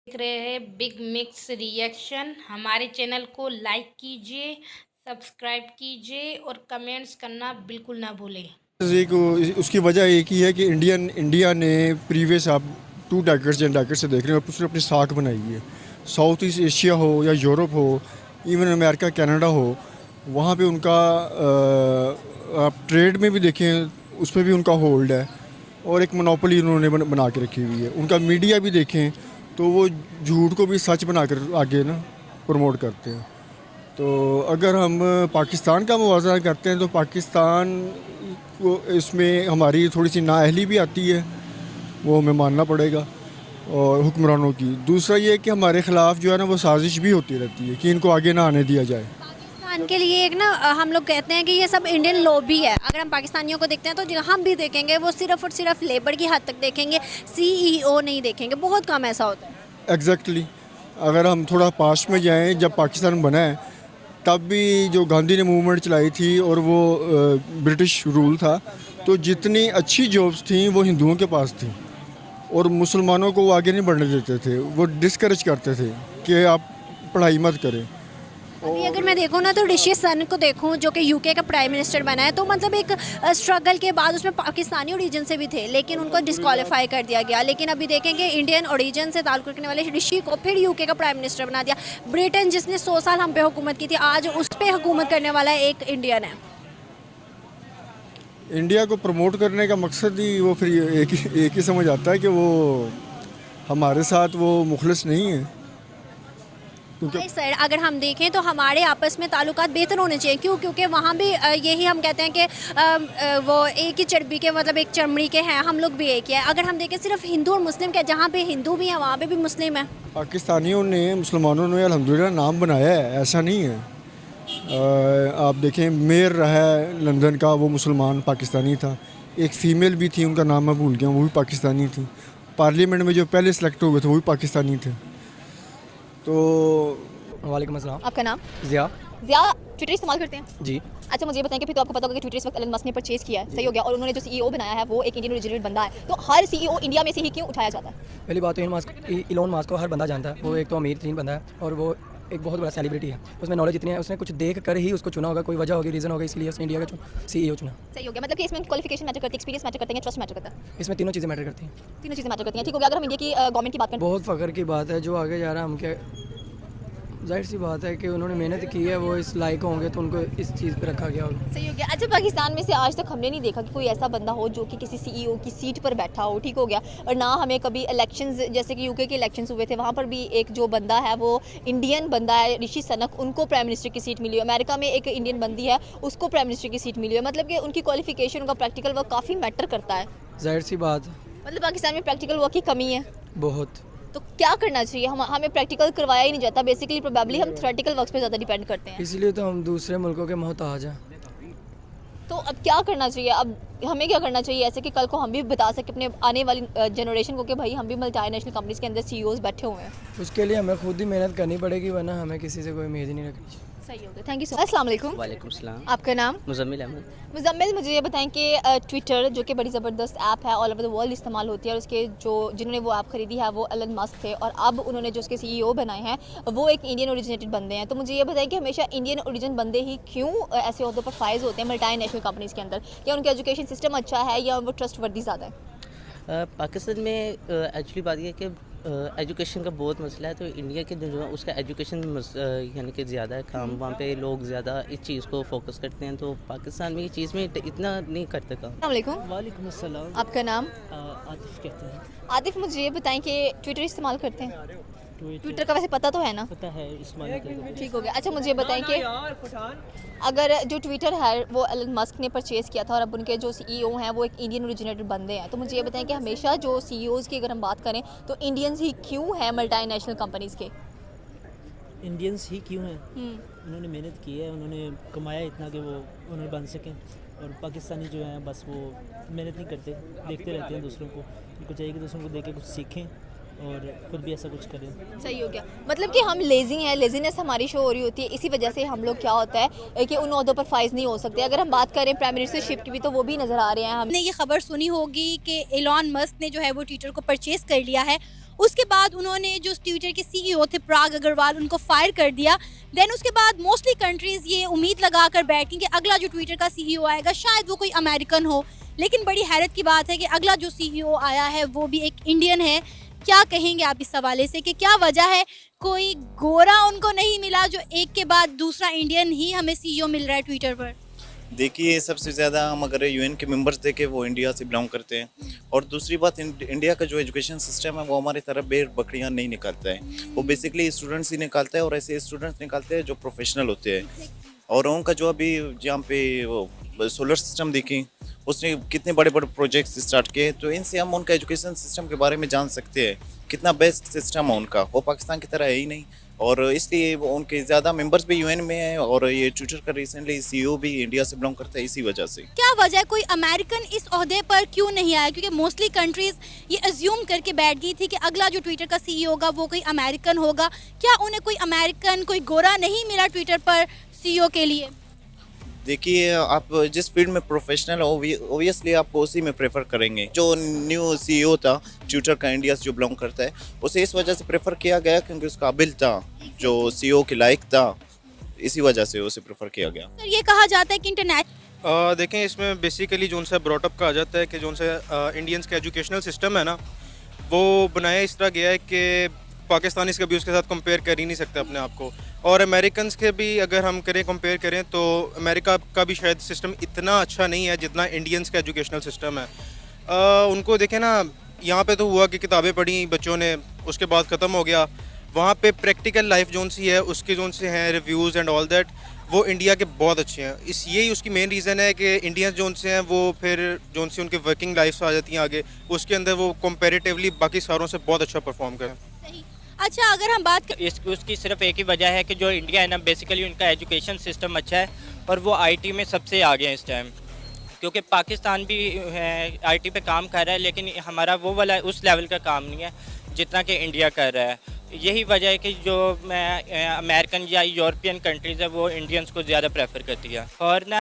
देख रहे हैं बिग मिक्स रिएक्शन। हमारे चैनल को लाइक कीजिए, सब्सक्राइब कीजिए और कमेंट्स करना बिल्कुल ना भूलें। एक उसकी वजह एक ही है कि इंडिया ने प्रीवियस आप 2 डेकेड्स या डेकेड से देख रहे हैं, उसने अपनी साख बनाई है। साउथ ईस्ट एशिया हो या यूरोप हो, इवन अमेरिका कनाडा हो, वहाँ पे उनका आप ट्रेड में भी देखें उस पर भी उनका होल्ड है और एक मोनोपोली उन्होंने बना के रखी हुई है। उनका मीडिया भी देखें तो वो झूठ को भी सच बनाकर आगे ना प्रमोट करते हैं। तो अगर हम पाकिस्तान का मुवाज़ना करते हैं तो पाकिस्तान को इसमें हमारी थोड़ी सी नाअहली भी आती है, वो हमें मानना पड़ेगा और हुक्मरानों की। दूसरा ये कि हमारे ख़िलाफ़ जो है ना वो साजिश भी होती रहती है कि इनको आगे ना आने दिया जाए। पाकिस्तान के लिए एक ना हम लोग कहते हैं कि ये सब इंडियन लॉबी है। अगर हम पाकिस्तानियों को देखते हैं तो हम भी देखेंगे वो सिर्फ और सिर्फ लेबर की हद तक देखेंगे, सीईओ नहीं देखेंगे। बहुत कम ऐसा होता है। एग्जैक्टली अगर हम थोड़ा पास्ट में जाएं, जब पाकिस्तान बना है तब भी जो गांधी ने मूवमेंट चलाई थी और वो ब्रिटिश रूल था, तो जितनी अच्छी जॉब्स थी वो हिंदुओं के पास थी और मुसलमानों को वो आगे नहीं बढ़ने देते थे। वो डिस्करेज करते थे कि आप पढ़ाई मत करें। अभी अगर मैं देखूँ ना तो ऋषि सनक को देखूँ जो कि यूके का प्राइम मिनिस्टर बना है, तो मतलब एक स्ट्रगल के बाद उसमें पाकिस्तानी ओरिजिन से भी थे लेकिन उनको डिस्क्वालीफाई कर दिया गया। लेकिन अभी देखेंगे इंडियन ओरिजिन से ताल्लुक़ रखने वाले ऋषि को फिर यूके का प्राइम मिनिस्टर बना दिया। ब्रिटेन जिसने 100 साल हम पे हुकूमत की थी, आज उस पर हुकूमत करने वाला एक इंडियन है। इंडिया को प्रमोट करने का मकसद ही वो फिर एक ही समझ आता है कि वो हमारे साथ वो मुखलिस नहीं है। क्योंकि सर अगर हम देखें तो हमारे आपस में ताल्लुकात बेहतर होने चाहिए। क्यों? क्योंकि वहाँ भी यही हम कहते हैं कि वो एक ही चर्बी के मतलब एक चमड़ी के हैं, हम लोग भी एक ही है। अगर हम देखें सिर्फ हिंदू और मुस्लिम के, जहाँ पे हिंदू भी हैं वहाँ पे भी मुस्लिम है। पाकिस्तानियों ने मुसलमानों ने अल्हम्दुलिल्लाह नाम बनाया है, ऐसा नहीं है। आप देखें मेयर रहा है लंदन का, वो मुसलमान पाकिस्तानी था। एक फ़ीमेल भी थी, उनका नाम मैं भूल गया, वो भी पाकिस्तानी थी। पार्लियामेंट में जो पहले सेलेक्ट हो गए थे वो भी पाकिस्तानी थे। तो वालेकुम अस्सलाम। आपका नाम? ज़िया। ज़िया ट्विटर इस्तेमाल करते हैं? जी। अच्छा मुझे ये बताएं कि फिर तो आपको पता होगा कि ट्विटर इस वक्त एलन मस्क ने परचेज किया है, सही हो गया, और उन्होंने जो सीईओ बनाया है वो एक इंडियन ओरिजिनेटेड बंदा है। तो हर सीईओ इंडिया में से ही क्यों उठाया जाता है? पहली बात तो इलोन मस्क को हर बंदा जानता है। वो एक तो अमीर तरीन बंदा है और वो एक बहुत बड़ा सेलिब्रिटी है। उसमें नॉलेज इतनी है, उसने कुछ देख कर ही उसको चुना होगा, कोई वजह होगी, रीज़न होगा, इसलिए उसने इंडिया का सीईओ चुना। सही हो गया, मतलब कि इसमें क्वालिफिकेशन मैटर करती है, एक्सपीरियंस मैटर करते हैं, ट्रस्ट मैटर करता है? इसमें तीनों चीज़ें मैटर करती हैं। तीनों चीज़ें मैटर करती हैं, ठीक हो गया। अगर हम इंडिया की गवर्नमेंट की बात करें, बहुत फ़ख्र की बात है जो आगे जा रहा है। हम क्या जाहिर सी बात है कि उन्होंने मेहनत की है, वो इस लायक होंगे तो उनको इस चीज़ पर रखा गया होगा। सही हो गया। अच्छा पाकिस्तान में से आज तक हमने नहीं देखा कि कोई ऐसा बंदा हो जो कि किसी सीईओ की सीट पर बैठा हो, ठीक हो गया, और ना हमें कभी इलेक्शंस, जैसे कि यूके के इलेक्शंस हुए थे वहाँ पर भी एक जो बंदा है वो इंडियन बंदा है, ऋषि सनक, उनको प्राइम मिनिस्टर की सीट मिली है। अमेरिका में एक इंडियन बंदी है, उसको प्राइम मिनिस्टर की सीट मिली है। मतलब कि उनकी क्वालिफिकेशन, उनका प्रैक्टिकल वर्क काफ़ी मैटर करता है। जाहिर सी बात। मतलब पाकिस्तान में प्रैक्टिकल वर्क की कमी है बहुत। तो क्या करना चाहिए? हमें प्रैक्टिकल करवाया ही नहीं जाता, बेसिकली प्रोबेबली हम थ्योरेटिकल वर्क्स पे ज़्यादा डिपेंड करते हैं। इसलिए तो हम दूसरे मुल्कों के मोहताज हैं। तो अब क्या करना चाहिए? अब हमें क्या करना चाहिए ऐसे कि कल को हम भी बता सकें अपने आने वाली जनरेशन को कि भाई हम भी मल्टीनेशनल कंपनीज के अंदर सीईओज बैठे हुए हैं। उसके लिए हमें खुद ही मेहनत करनी पड़ेगी, वरना हमें किसी से कोई उम्मीद ही नहीं रखनी चाहिए। सही हो गया, थैंक यू सो मच। अस्सलाम वालेकुम। वालेकुम सलाम। आपका नाम? मुज़म्मिल अहमद। मुज़म्मिल, मुझे ये बताएं कि ट्विटर जो कि बड़ी ज़बरदस्त ऐप है, ऑल ओवर द वर्ल्ड इस्तेमाल होती है, और उसके जिन्होंने वो ऐप खरीदी है वो एलन मस्क थे, और अब उन्होंने जो उसके सीईओ बनाए हैं वो एक इंडियन ओरिजिनेटेड बंदे हैं। तो मुझे ये बताएं कि हमेशा इंडियन ओरिजिन बंदे ही क्यों ऐसे ओहदों पर फाइज होते हैं मल्टीनेशनल कंपनीज़ के अंदर? क्या उनका एजुकेशन सिस्टम अच्छा है या वो ट्रस्ट वर्दी ज़्यादा है? पाकिस्तान में एक्चुअली बात यह है कि एजुकेशन का बहुत मसला है। तो इंडिया के जो है उसका एजुकेशन यानी कि ज़्यादा है, काम वहाँ पे लोग ज़्यादा इस चीज़ को फोकस करते हैं। तो पाकिस्तान में ये चीज़ में इतना नहीं करते काम। अस्सलाम वालेकुम। वालेकुम अस्सलाम। आपका नाम? आतिफ कहते हैं। आतिफ, मुझे ये बताएं कि ट्विटर इस्तेमाल करते हैं? ट्विटर का वैसे पता तो है ना? पता है, इस्तेमाल करते हैं। ठीक हो गया। अच्छा मुझे बताएं कि अगर जो ट्विटर है वो एलन मस्क ने परचेज़ किया था और अब उनके जो सीईओ हैं वो एक इंडियन ओरिजिनेटेड बंदे हैं, तो मुझे ये बताएं कि हमेशा जो सीईओज़ की अगर हम बात करें तो इंडियंस ही क्यों हैं मल्टीनेशनल कंपनीज़ के? इंडियंस ही क्यों हैं? उन्होंने मेहनत की है, उन्होंने कमाया इतना कि वो उन्हें बन सकें, और पाकिस्तानी जो हैं बस वो मेहनत नहीं करते, देखते रहते हैं दूसरों को। उनको चाहिए कि दूसरों को देख के कुछ सीखें और खुद भी ऐसा कुछ करें। सही हो गया, मतलब कि हम लेज़ी हैं, लेज़ीनेस हमारी शो हो रही होती है, इसी वजह से हम लोग क्या होता है कि उन ओहदों पर फाइज नहीं हो सकते। अगर हम बात करें प्राइम मिनिस्टरशिप की भी तो वो भी नज़र आ रहे हैं। हमने हमने ये खबर सुनी होगी कि एलन मस्क ने जो है वो ट्विटर को परचेज़ कर लिया है उसके बाद उन्होंने जो ट्विटर के सीईओ थे पराग अग्रवाल उनको फायर कर दिया। देन उसके बाद मोस्टली कंट्रीज़ ये उम्मीद लगा कर बैठी कि अगला जो ट्विटर का सीईओ आएगा शायद वो कोई अमेरिकन हो, लेकिन बड़ी हैरत की बात है कि अगला जो सीईओ आया है वो भी एक इंडियन है। क्या कहेंगे आप इस हवाले से कि क्या वजह है, कोई गोरा उनको नहीं मिला जो एक के बाद दूसरा इंडियन ही हमें सीईओ मिल रहा है ट्विटर पर? देखिए, सबसे ज़्यादा हम अगर यूएन के मेंबर्स देखें वो इंडिया से बिलोंग करते हैं, और दूसरी बात इंडिया का जो एजुकेशन सिस्टम है वो हमारी तरह भेड़ बकरियां नहीं निकालता है, वो बेसिकली स्टूडेंट्स ही निकालता है, और ऐसे स्टूडेंट्स निकालते हैं जो प्रोफेशनल होते हैं। और उनका जो अभी जहाँ पे सोलर सिस्टम देखें उसने कितने बड़े बड़े प्रोजेक्ट्स स्टार्ट किए, तो इनसे हम उनका एजुकेशन सिस्टम के बारे में जान सकते हैं कितना बेस्ट सिस्टम है उनका। वो पाकिस्तान की तरह है ही नहीं, और इसलिए वो उनके ज़्यादा मेंबर्स भी यूएन में हैं, और ये ट्विटर का रिसेंटली सीईओ भी इंडिया से बिलोंग करता है इसी वजह से। क्या वजह है, कोई अमेरिकन इस ओहदे पर क्यों नहीं आया? क्योंकि मोस्टली कंट्रीज ये अज्यूम करके बैठ गई थी कि अगला जो ट्विटर का सीईओ होगा वो कोई अमेरिकन होगा। क्या उन्हें कोई अमेरिकन, कोई गोरा नहीं मिला ट्विटर पर सीईओ के लिए? देखिए, आप जिस फील्ड में प्रोफेशनल हो ओबियसली आपको उसी में प्रेफर करेंगे। जो न्यू सीईओ था ट्विटर का इंडिया से जो बिलोंग करता है, उसे इस वजह से प्रेफर किया गया क्योंकि उसका काबिल था, जो सीईओ के लायक था, इसी वजह से उसे प्रेफर किया गया। सर, ये कहा जाता है कि इंटरनेट देखें, इसमें बेसिकली जो उनसे ब्रॉटअप कहा जाता है कि जो उनसे इंडियंस का एजुकेशनल सिस्टम है ना, वो बनाया इस तरह गया है कि पाकिस्तानीज़ कभी उसके साथ कंपेयर कर ही नहीं सकते अपने आप को, और अमेरिकन्स के भी अगर हम कंपेयर करें तो अमेरिका का भी शायद सिस्टम इतना अच्छा नहीं है जितना इंडियंस का एजुकेशनल सिस्टम है। उनको देखें ना, यहाँ पे तो हुआ कि किताबें पढ़ी बच्चों ने, उसके बाद ख़त्म हो गया। वहाँ पे प्रैक्टिकल लाइफ जोन सी है, उसके जोन से हैं रिव्यूज़ एंड ऑल दैट, वो इंडिया के बहुत अच्छे हैं। यही उसकी मेन रीज़न है कि इंडियंस जोन से हैं वो फिर जोन से उनकी वर्किंग लाइफ आ जाती हैं आगे, उसके अंदर वो कंपेरेटिवली बाकी सारों से बहुत अच्छा परफॉर्म करें। अच्छा, अगर हम बात उसकी सिर्फ एक ही वजह है कि जो इंडिया है ना, बेसिकली उनका एजुकेशन सिस्टम अच्छा है और वो आईटी में सबसे आगे हैं इस टाइम, क्योंकि पाकिस्तान भी आईटी पे काम कर रहा है, लेकिन हमारा वो वाला उस लेवल का काम नहीं है जितना कि इंडिया कर रहा है। यही वजह है कि जो अमेरिकन या यूरोपियन कंट्रीज़ है वो इंडियंस को ज़्यादा प्रेफर करती है। और ना